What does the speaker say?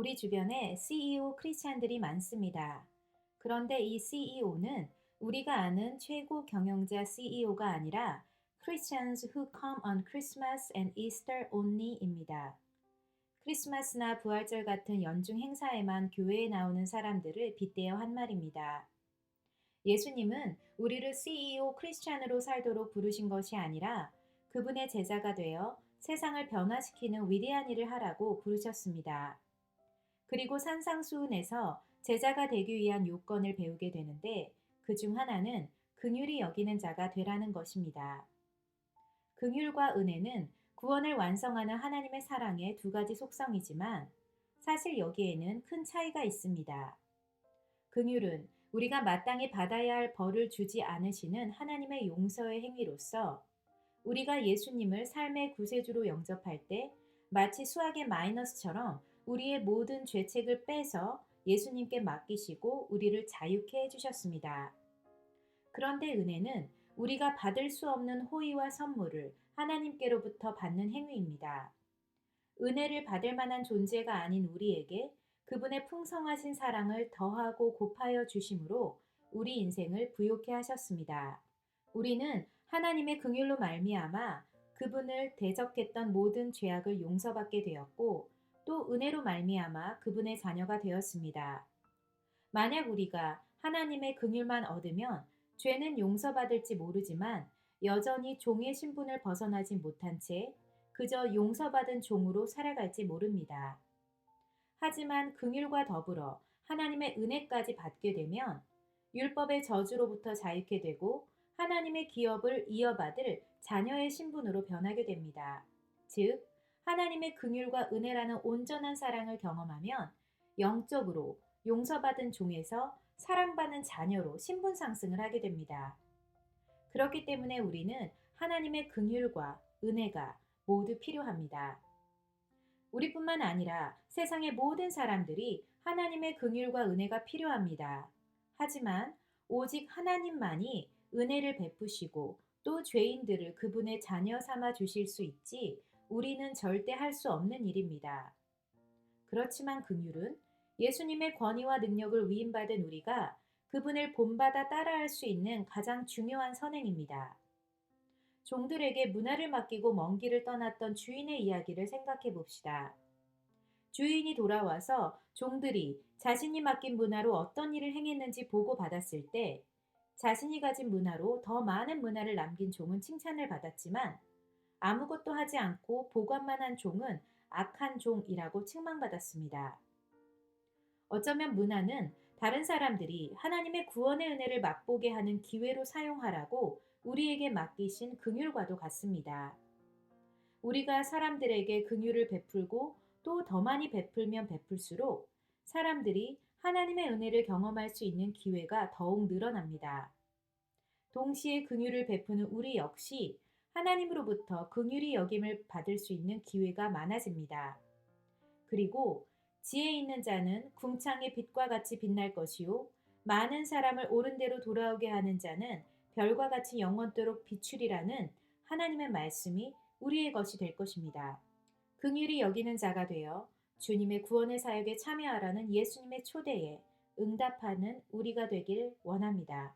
우리 주변에 CEO 크리스찬들이 많습니다. 그런데 이 CEO는 우리가 아는 최고 경영자 CEO가 아니라 Christians who come on Christmas and Easter only입니다. 크리스마스나 부활절 같은 연중 행사에만 교회에 나오는 사람들을 빗대어 한 말입니다. 예수님은 우리를 CEO 크리스찬으로 살도록 부르신 것이 아니라 그분의 제자가 되어 세상을 변화시키는 위대한 일을 하라고 부르셨습니다. 그리고 산상수훈에서 제자가 되기 위한 요건을 배우게 되는데 그 중 하나는 긍휼히 여기는 자가 되라는 것입니다. 긍휼과 은혜는 구원을 완성하는 하나님의 사랑의 두 가지 속성이지만 사실 여기에는 큰 차이가 있습니다. 긍휼은 우리가 마땅히 받아야 할 벌을 주지 않으시는 하나님의 용서의 행위로서 우리가 예수님을 삶의 구세주로 영접할 때 마치 수학의 마이너스처럼 우리의 모든 죄책을 빼서 예수님께 맡기시고 우리를 자유케 해주셨습니다. 그런데 은혜는 우리가 받을 수 없는 호의와 선물을 하나님께로부터 받는 행위입니다. 은혜를 받을 만한 존재가 아닌 우리에게 그분의 풍성하신 사랑을 더하고 곱하여 주심으로 우리 인생을 부요케 하셨습니다. 우리는 하나님의 긍휼로 말미암아 그분을 대적했던 모든 죄악을 용서받게 되었고 또 은혜로 말미암아 그분의 자녀가 되었습니다. 만약 우리가 하나님의 긍휼만 얻으면 죄는 용서받을지 모르지만 여전히 종의 신분을 벗어나지 못한 채 그저 용서받은 종으로 살아갈지 모릅니다. 하지만 긍휼과 더불어 하나님의 은혜까지 받게 되면 율법의 저주로부터 자유케 되고 하나님의 기업을 이어받을 자녀의 신분으로 변하게 됩니다. 즉, 하나님의 긍휼과 은혜라는 온전한 사랑을 경험하면 영적으로 용서받은 종에서 사랑받는 자녀로 신분 상승을 하게 됩니다. 그렇기 때문에 우리는 하나님의 긍휼과 은혜가 모두 필요합니다. 우리뿐만 아니라 세상의 모든 사람들이 하나님의 긍휼과 은혜가 필요합니다. 하지만 오직 하나님만이 은혜를 베푸시고 또 죄인들을 그분의 자녀 삼아 주실 수 있지 우리는 절대 할 수 없는 일입니다. 그렇지만 긍휼은 예수님의 권위와 능력을 위임받은 우리가 그분을 본받아 따라할 수 있는 가장 중요한 선행입니다. 종들에게 문화를 맡기고 먼 길을 떠났던 주인의 이야기를 생각해 봅시다. 주인이 돌아와서 종들이 자신이 맡긴 문화로 어떤 일을 행했는지 보고받았을 때 자신이 가진 문화로 더 많은 문화를 남긴 종은 칭찬을 받았지만 아무것도 하지 않고 보관만 한 종은 악한 종이라고 책망받았습니다. 어쩌면 문화는 다른 사람들이 하나님의 구원의 은혜를 맛보게 하는 기회로 사용하라고 우리에게 맡기신 긍휼과도 같습니다. 우리가 사람들에게 긍휼을 베풀고 또 더 많이 베풀면 베풀수록 사람들이 하나님의 은혜를 경험할 수 있는 기회가 더욱 늘어납니다. 동시에 긍휼을 베푸는 우리 역시 하나님으로부터 긍휼히 여김을 받을 수 있는 기회가 많아집니다. 그리고 지혜 있는 자는 궁창의 빛과 같이 빛날 것이요 많은 사람을 옳은 대로 돌아오게 하는 자는 별과 같이 영원토록 비추리라는 하나님의 말씀이 우리의 것이 될 것입니다. 긍휼히 여기는 자가 되어 주님의 구원의 사역에 참여하라는 예수님의 초대에 응답하는 우리가 되길 원합니다.